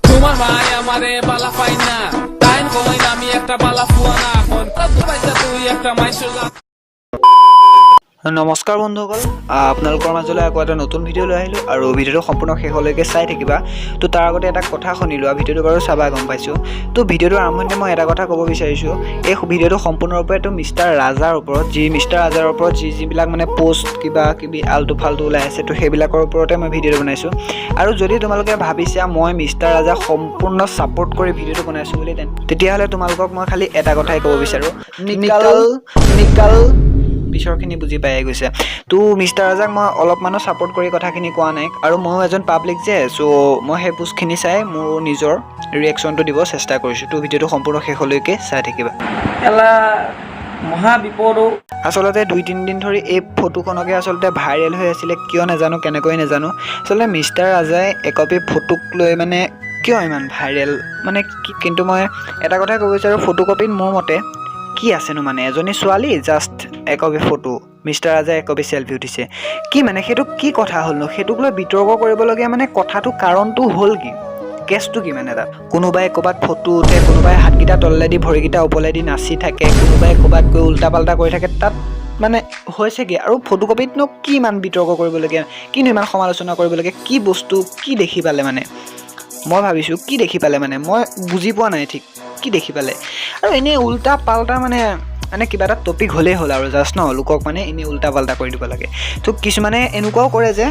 তোমার ভাই আমারে বালা পাই না তাই কই আমি একটা বালা ফুয়া না এখন তুই একটা মাইশুলা। নমস্কাৰ বন্ধুসকল, আপোনালোকৰ মাজলৈ আকৌ এটা নতুন ভিডিঅ' লৈ আহিলোঁ আৰু ভিডিঅ'টো সম্পূৰ্ণ শেষলৈকে চাই থাকিবা। তো তাৰ আগতে এটা কথা শুনিলোঁ, ভিডিঅ'টো বাৰু চাবা, গম পাইছোঁ। তো ভিডিঅ'টোৰ আৰম্ভণিতে মই এটা কথা ক'ব বিচাৰিছোঁ, এই ভিডিঅ'টো সম্পূৰ্ণৰূপে মিষ্টাৰ ৰাজাৰ ওপৰত, মিষ্টাৰ ৰাজাৰ ওপৰত যিবিলাক মানে পষ্ট কিবা কিবি আল্টু ফাল্টু ওলাই আছে, তো সেইবিলাকৰ ওপৰতে মই ভিডিঅ'টো বনাইছোঁ। আৰু যদি তোমালোকে ভাবিছা মই মিষ্টাৰ ৰাজাক সম্পূৰ্ণ ছাপোৰ্ট কৰি ভিডিঅ'টো বনাইছোঁ বুলি, তেতিয়াহ'লে তোমালোকক মই খালি এটা কথাই ক'ব বিচাৰোঁ, নিকাল পিছৰখিনি বুজি পাই গৈছে। তো মিষ্টাৰ ৰাজাক মই অলপমানো ছাপোৰ্ট কৰি কথাখিনি কোৱা নাই, আৰু ময়ো এজন পাব্লিক যে, চ' মই সেই পোষ্টখিনি চাই মোৰ নিজৰ ৰিয়েকশ্যনটো দিব চেষ্টা কৰিছোঁ। তো ভিডিঅ'টো সম্পূৰ্ণ শেষলৈকে চাই থাকিবা। মহাবিপদো আচলতে 2-3 দিন ধৰি এই ফটোখনকে আচলতে ভাইৰেল হৈ আছিলে, কিয় নাজানো, কেনেকৈ নাজানো। আচলতে মিষ্টাৰ ৰাজাই একপি ফটোক লৈ মানে কিয় ইমান ভাইৰেল মানে, কিন্তু মই এটা কথাই ক'ব বিচাৰোঁ, ফটোকপিত মোৰ মতে কি আছেনো মানে, এজনী ছোৱালী জাষ্ট একপি ফটো, মিষ্টাৰ ৰাজাই একপি চেলফি উঠিছে, কি মানে সেইটো কি কথা হ'লনো? সেইটোক লৈ বিতৰ্ক কৰিবলগীয়া মানে কথাটো কাৰণটো হ'ল কি, কেছটো কি মানে? তাত কোনোবাই ক'ৰবাত ফটো উঠে, কোনোবাই হাতকেইটা তলেদি ভৰিকেইটা ওপৰেদি নাচি থাকে, কোনোবাই ক'ৰবাত গৈ উল্টা পাল্টা কৰি থাকে, তাত মানে হৈছে কি? আৰু ফটোকপিতনো কি ইমান বিতৰ্ক কৰিবলগীয়া, কিনো ইমান সমালোচনা কৰিবলগীয়া, কি বস্তু, কি দেখি পালে মানে? মই ভাবিছোঁ কি দেখি পালে মানে, মই বুজি পোৱা নাই ঠিক কি দেখি পালে। আৰু এনেই উল্টা পাল্টা মানে কিবা এটা টপিক হ'লেই হ'ল আৰু জাষ্ট লোকক মানে এনেই উল্টা পাল্টা কৰি দিব লাগে। তো কিছুমানে এনেকুৱাও কৰে যে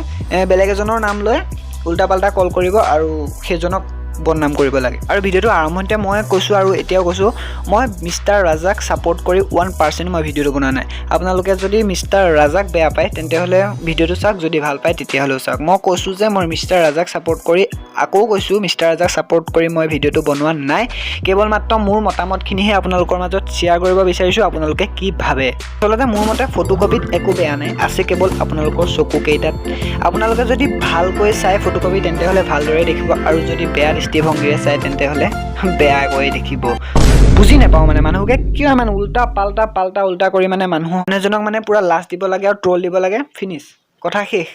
বেলেগ এজনৰ নাম লৈ উল্টা পাল্টা কল কৰিব আৰু সেইজনক বদনাম কৰিব লাগে। আৰু ভিডিঅ'টো আৰম্ভণিতে মই কৈছোঁ আৰু এতিয়াও কৈছোঁ, মই মিষ্টাৰ ৰাজাক ছাপোৰ্ট কৰি 1% মই ভিডিঅ'টো বনোৱা নাই। আপোনালোকে যদি মিষ্টাৰ ৰাজাক বেয়া পায় তেন্তে হ'লে ভিডিঅ'টো চাওক, যদি ভাল পায় তেতিয়াহ'লেও চাওক। মই কৈছোঁ যে মই মিষ্টাৰ ৰাজাক ছাপোৰ্ট কৰি, আকৌ কৈছোঁ মিষ্টাৰ ৰাজাক ছাপোৰ্ট কৰি মই ভিডিঅ'টো বনোৱা নাই, কেৱল মাত্ৰ মোৰ মতামতখিনিহে আপোনালোকৰ মাজত শ্বেয়াৰ কৰিব বিচাৰিছোঁ। আপোনালোকে কি ভাবে? আচলতে মোৰ মতে ফটোকপিত একো বেয়া নাই, আছে কেৱল আপোনালোকৰ চকুকেইটাত। আপোনালোকে যদি ভালকৈ চাই ফটোকপি তেন্তে হ'লে ভালদৰে দেখিব, আৰু যদি বেয়া দৃষ্টিভংগীৰে চাই তেন্তে হ'লে বেয়াকৈ দেখিব। বুজি নাপাওঁ মানে মানুহকে কিয় ইমান উল্টা পাল্টা কৰি মানে মানুহ এজনক মানে পূৰা লাজ দিব লাগে আৰু ট্ৰল দিব লাগে, ফিনিছ, কথা শেষ।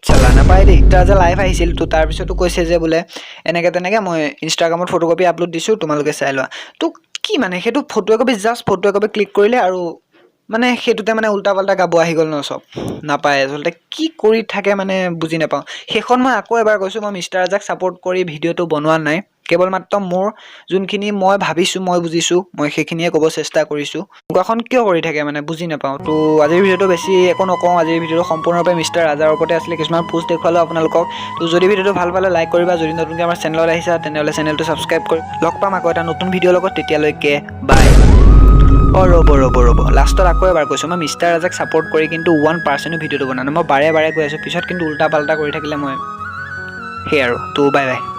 চালা নাপায় দেই। তাৰ যে লাইভ আহিছিল, তো তাৰপিছতো কৈছে যে বোলে এনেকৈ তেনেকৈ মই ইনষ্টাগ্ৰামত ফটোকপি আপলোড দিছোঁ, তোমালোকে চাই লোৱা। তো কি মানে, সেইটো ফটো একপি জাষ্ট ফটো একপি ক্লিক কৰিলে আৰু মানে সেইটোতে মানে উল্টা পাল্টা গাব আহি গ'ল ন চব। নাপায় আচলতে কি কৰি থাকে মানে বুজি নাপাওঁ। শেষত মই আকৌ এবাৰ কৈছোঁ, মই মিষ্টাৰ ৰাজাক ছাপোৰ্ট কৰি ভিডিঅ'টো বনোৱা নাই, কেৱল মাত্ৰ মোৰ যোনখিনি মই ভাবিছোঁ, মই বুজিছোঁ, মই সেইখিনিয়ে ক'ব চেষ্টা কৰিছোঁ। এনেকুৱাখন কিয় কৰি থাকে মানে বুজি নাপাওঁ। তো আজিৰ ভিডিঅ'টো বেছি একো নকওঁ, আজিৰ ভিডিঅ'টো সম্পূৰ্ণৰূপে মিষ্টাৰ ৰাজাৰ ওপৰতে আছিলে। কিছুমান পোষ্ট দেখুৱালোঁ আপোনালোকক। তো যদি ভিডিঅ'টো ভাল পালে লাইক কৰিবা, যদি নতুনকৈ আমাৰ চেনেলত আহিছা তেনেহ'লে চেনেলটো ছাবস্ক্ৰাইব কৰি লগ পাম আকৌ এটা নতুন ভিডিঅ'ৰ লগত। তেতিয়ালৈকে বাই। ৰ'ব লাষ্টত আকৌ এবাৰ কৈছোঁ, মই মিষ্টাৰ ৰাজাক ছাপোৰ্ট কৰি কিন্তু 1% ভিডিঅ'টো বনোৱা নাই। মই বাৰে কৈ আছোঁ, পিছত কিন্তু উল্টা পাল্টা কৰি থাকিলে মই সেই আৰু। তো বাই বাই।